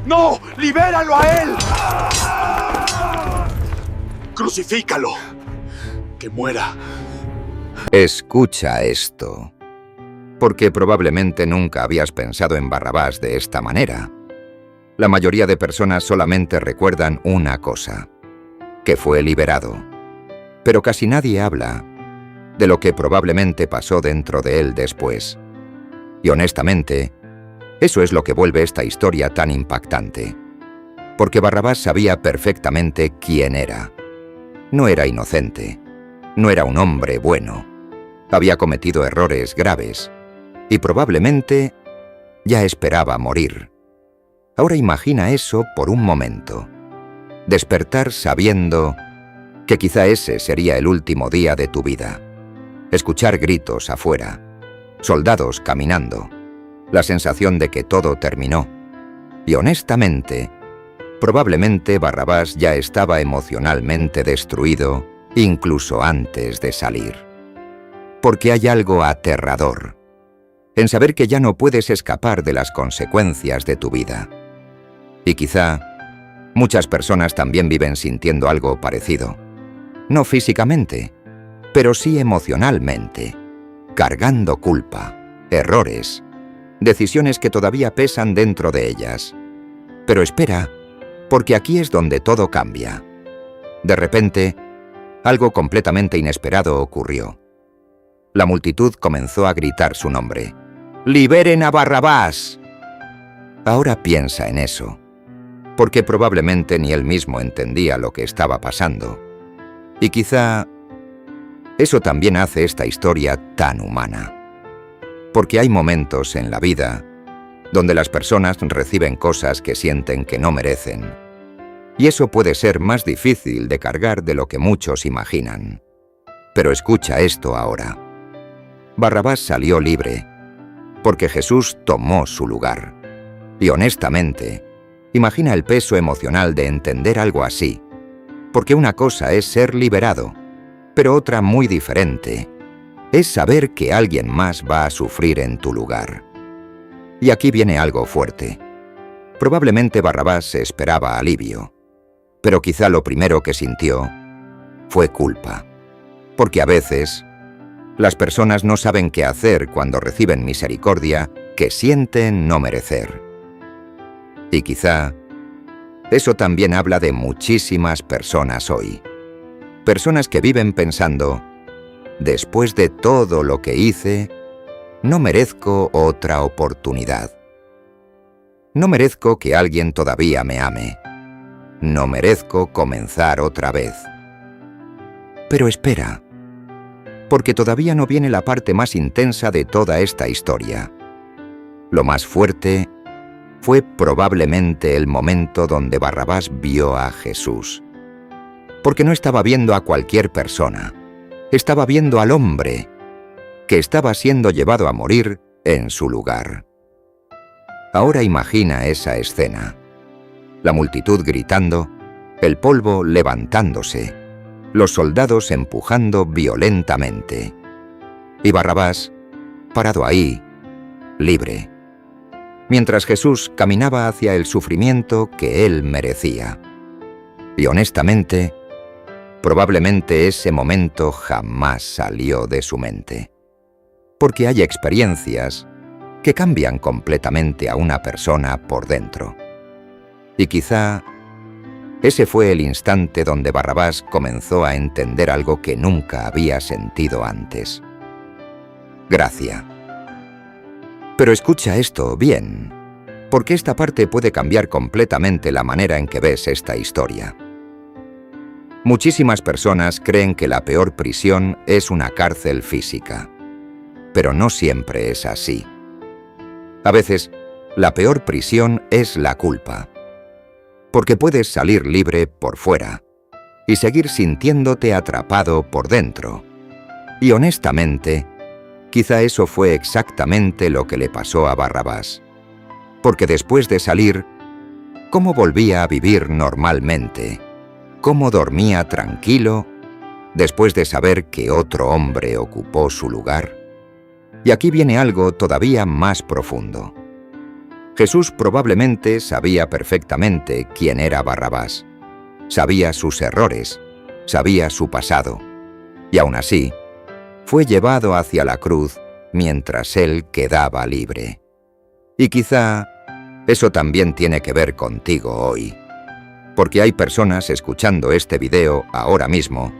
¡No! ¡Libéralo a él! ¡Crucifícalo! ¡Que muera! Escucha esto, porque probablemente nunca habías pensado en Barrabás de esta manera. La mayoría de personas solamente recuerdan una cosa, que fue liberado. Pero casi nadie habla de lo que probablemente pasó dentro de él después. Y honestamente, eso es lo que vuelve esta historia tan impactante. Porque Barrabás sabía perfectamente quién era. No era inocente. No era un hombre bueno. Había cometido errores graves. Y probablemente ya esperaba morir. Ahora imagina eso por un momento. Despertar sabiendo que quizá ese sería el último día de tu vida. Escuchar gritos afuera. Soldados caminando. La sensación de que todo terminó. Y honestamente, probablemente Barrabás ya estaba emocionalmente destruido incluso antes de salir. Porque hay algo aterrador en saber que ya no puedes escapar de las consecuencias de tu vida. Y quizá muchas personas también viven sintiendo algo parecido. No físicamente, pero sí emocionalmente, cargando culpa, errores, decisiones que todavía pesan dentro de ellas. Pero espera, porque aquí es donde todo cambia. De repente, algo completamente inesperado ocurrió. La multitud comenzó a gritar su nombre. ¡Liberen a Barrabás! Ahora piensa en eso, porque probablemente ni él mismo entendía lo que estaba pasando. Y quizá eso también hace esta historia tan humana. Porque hay momentos en la vida donde las personas reciben cosas que sienten que no merecen. Y eso puede ser más difícil de cargar de lo que muchos imaginan. Pero escucha esto ahora. Barrabás salió libre, porque Jesús tomó su lugar. Y honestamente, imagina el peso emocional de entender algo así. Porque una cosa es ser liberado, pero otra muy diferente es saber que alguien más va a sufrir en tu lugar. Y aquí viene algo fuerte. Probablemente Barrabás esperaba alivio, pero quizá lo primero que sintió fue culpa. Porque a veces las personas no saben qué hacer cuando reciben misericordia que sienten no merecer. Y quizá eso también habla de muchísimas personas hoy. Personas que viven pensando, después de todo lo que hice, no merezco otra oportunidad. No merezco que alguien todavía me ame. No merezco comenzar otra vez. Pero espera, porque todavía no viene la parte más intensa de toda esta historia. Lo más fuerte fue probablemente el momento donde Barrabás vio a Jesús. Porque no estaba viendo a cualquier persona, estaba viendo al hombre que estaba siendo llevado a morir en su lugar. Ahora imagina esa escena. La multitud gritando, el polvo levantándose, los soldados empujando violentamente. Y Barrabás, parado ahí, libre, mientras Jesús caminaba hacia el sufrimiento que él merecía. Y honestamente, probablemente ese momento jamás salió de su mente. Porque hay experiencias que cambian completamente a una persona por dentro. Y quizá ese fue el instante donde Barrabás comenzó a entender algo que nunca había sentido antes. Gracia. Pero escucha esto bien, porque esta parte puede cambiar completamente la manera en que ves esta historia. Muchísimas personas creen que la peor prisión es una cárcel física, pero no siempre es así. A veces, la peor prisión es la culpa, porque puedes salir libre por fuera y seguir sintiéndote atrapado por dentro. Y honestamente, quizá eso fue exactamente lo que le pasó a Barrabás, porque después de salir, ¿cómo volvía a vivir normalmente? ¿Cómo dormía tranquilo después de saber que otro hombre ocupó su lugar? Y aquí viene algo todavía más profundo. Jesús probablemente sabía perfectamente quién era Barrabás. Sabía sus errores, sabía su pasado. Y aún así, fue llevado hacia la cruz mientras él quedaba libre. Y quizá eso también tiene que ver contigo hoy. Porque hay personas escuchando este video ahora mismo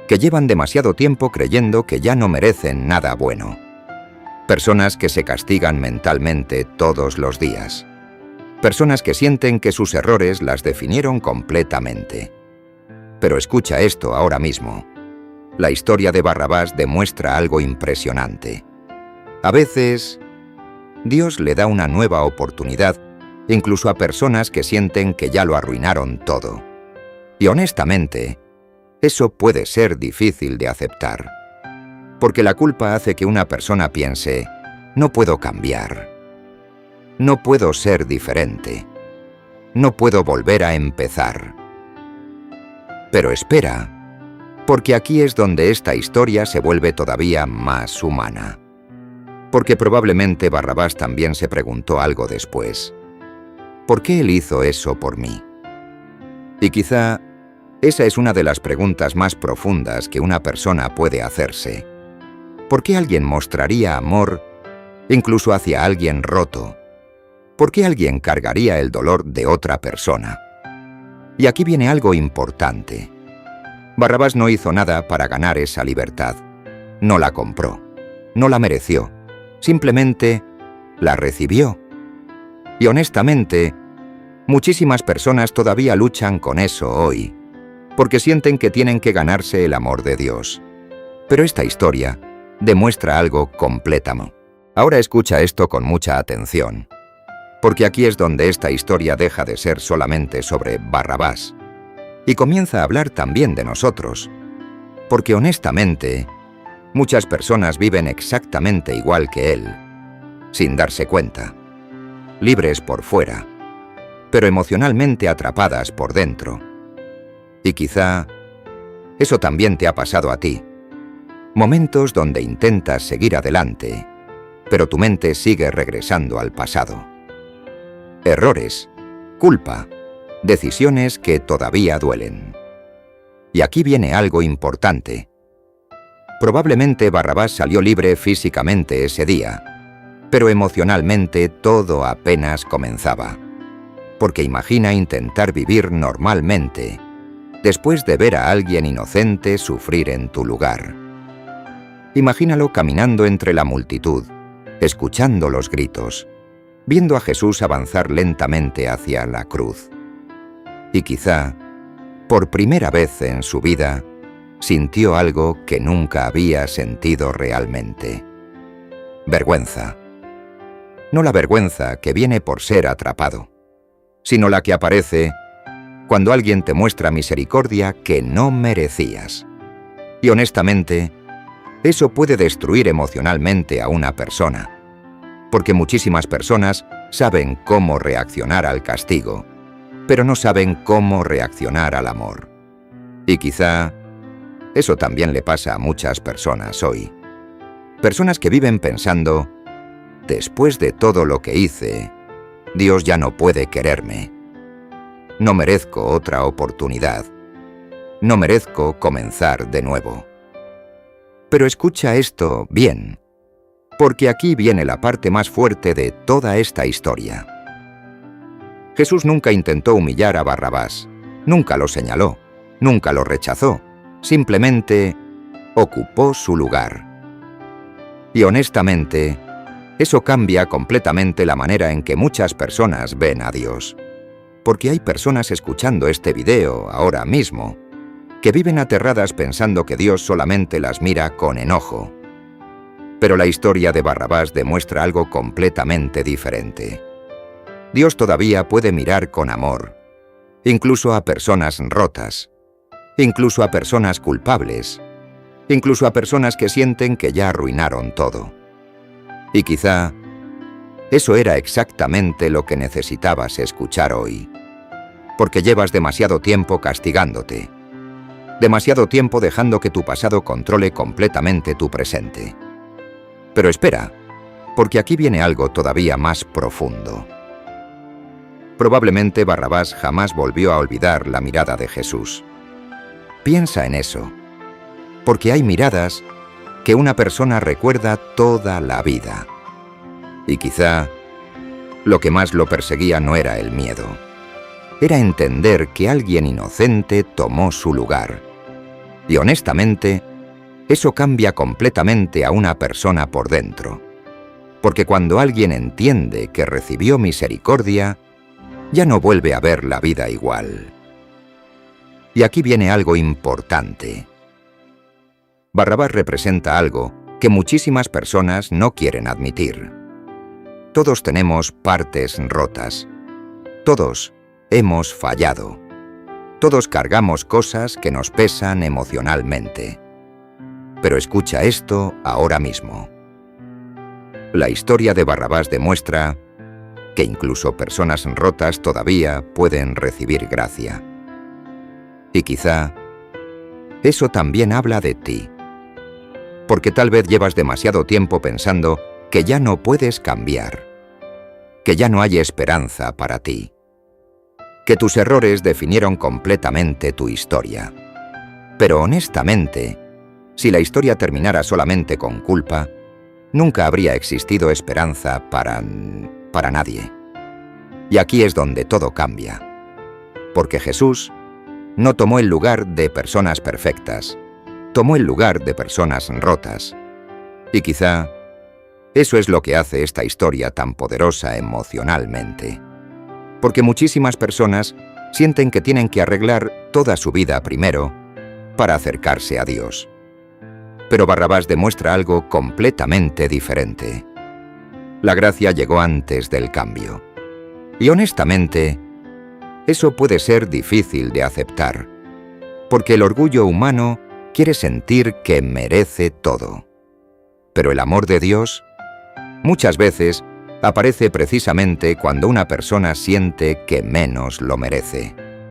que llevan demasiado tiempo creyendo que ya no merecen nada bueno. Personas que se castigan mentalmente todos los días. Personas que sienten que sus errores las definieron completamente. Pero escucha esto ahora mismo. La historia de Barrabás demuestra algo impresionante. A veces, Dios le da una nueva oportunidad, incluso a personas que sienten que ya lo arruinaron todo. Y honestamente, eso puede ser difícil de aceptar. Porque la culpa hace que una persona piense, no puedo cambiar. No puedo ser diferente. No puedo volver a empezar. Pero espera, porque aquí es donde esta historia se vuelve todavía más humana. Porque probablemente Barrabás también se preguntó algo después. ¿Por qué él hizo eso por mí? Y quizá esa es una de las preguntas más profundas que una persona puede hacerse. ¿Por qué alguien mostraría amor incluso hacia alguien roto? ¿Por qué alguien cargaría el dolor de otra persona? Y aquí viene algo importante. Barrabás no hizo nada para ganar esa libertad. No la compró. No la mereció. Simplemente la recibió. Y honestamente, muchísimas personas todavía luchan con eso hoy, porque sienten que tienen que ganarse el amor de Dios. Pero esta historia demuestra algo completo. Ahora escucha esto con mucha atención, porque aquí es donde esta historia deja de ser solamente sobre Barrabás y comienza a hablar también de nosotros, porque honestamente, muchas personas viven exactamente igual que él, sin darse cuenta, libres por fuera, pero emocionalmente atrapadas por dentro. Y quizá eso también te ha pasado a ti. Momentos donde intentas seguir adelante, pero tu mente sigue regresando al pasado. Errores, culpa, decisiones que todavía duelen. Y aquí viene algo importante. Probablemente Barrabás salió libre físicamente ese día, pero emocionalmente todo apenas comenzaba. Porque imagina intentar vivir normalmente después de ver a alguien inocente sufrir en tu lugar. Imagínalo caminando entre la multitud, escuchando los gritos, viendo a Jesús avanzar lentamente hacia la cruz. Y quizá, por primera vez en su vida, sintió algo que nunca había sentido realmente. Vergüenza. No la vergüenza que viene por ser atrapado, sino la que aparece cuando alguien te muestra misericordia que no merecías. Y honestamente, eso puede destruir emocionalmente a una persona, porque muchísimas personas saben cómo reaccionar al castigo, pero no saben cómo reaccionar al amor. Y quizá eso también le pasa a muchas personas hoy. Personas que viven pensando, después de todo lo que hice, Dios ya no puede quererme. No merezco otra oportunidad. No merezco comenzar de nuevo. Pero escucha esto bien, porque aquí viene la parte más fuerte de toda esta historia. Jesús nunca intentó humillar a Barrabás, nunca lo señaló, nunca lo rechazó, simplemente ocupó su lugar. Y honestamente, eso cambia completamente la manera en que muchas personas ven a Dios. Porque hay personas escuchando este video ahora mismo que viven aterradas pensando que Dios solamente las mira con enojo. Pero la historia de Barrabás demuestra algo completamente diferente. Dios todavía puede mirar con amor, incluso a personas rotas, incluso a personas culpables, incluso a personas que sienten que ya arruinaron todo. Y quizá eso era exactamente lo que necesitabas escuchar hoy, porque llevas demasiado tiempo castigándote, demasiado tiempo dejando que tu pasado controle completamente tu presente. Pero espera, porque aquí viene algo todavía más profundo. Probablemente Barrabás jamás volvió a olvidar la mirada de Jesús. Piensa en eso, porque hay miradas que una persona recuerda toda la vida. Y quizá lo que más lo perseguía no era el miedo, era entender que alguien inocente tomó su lugar. Y honestamente, eso cambia completamente a una persona por dentro. Porque cuando alguien entiende que recibió misericordia, ya no vuelve a ver la vida igual. Y aquí viene algo importante. Barrabás representa algo que muchísimas personas no quieren admitir. Todos tenemos partes rotas. Todos hemos fallado. Todos cargamos cosas que nos pesan emocionalmente. Pero escucha esto ahora mismo. La historia de Barrabás demuestra que incluso personas rotas todavía pueden recibir gracia. Y quizá eso también habla de ti. Porque tal vez llevas demasiado tiempo pensando que ya no puedes cambiar, que ya no hay esperanza para ti, que tus errores definieron completamente tu historia. Pero honestamente, si la historia terminara solamente con culpa, nunca habría existido esperanza para nadie. Y aquí es donde todo cambia. Porque Jesús no tomó el lugar de personas perfectas, tomó el lugar de personas rotas. Y quizá eso es lo que hace esta historia tan poderosa emocionalmente. Porque muchísimas personas sienten que tienen que arreglar toda su vida primero para acercarse a Dios. Pero Barrabás demuestra algo completamente diferente. La gracia llegó antes del cambio. Y honestamente, eso puede ser difícil de aceptar, porque el orgullo humano quiere sentir que merece todo. Pero el amor de Dios muchas veces aparece precisamente cuando una persona siente que menos lo merece.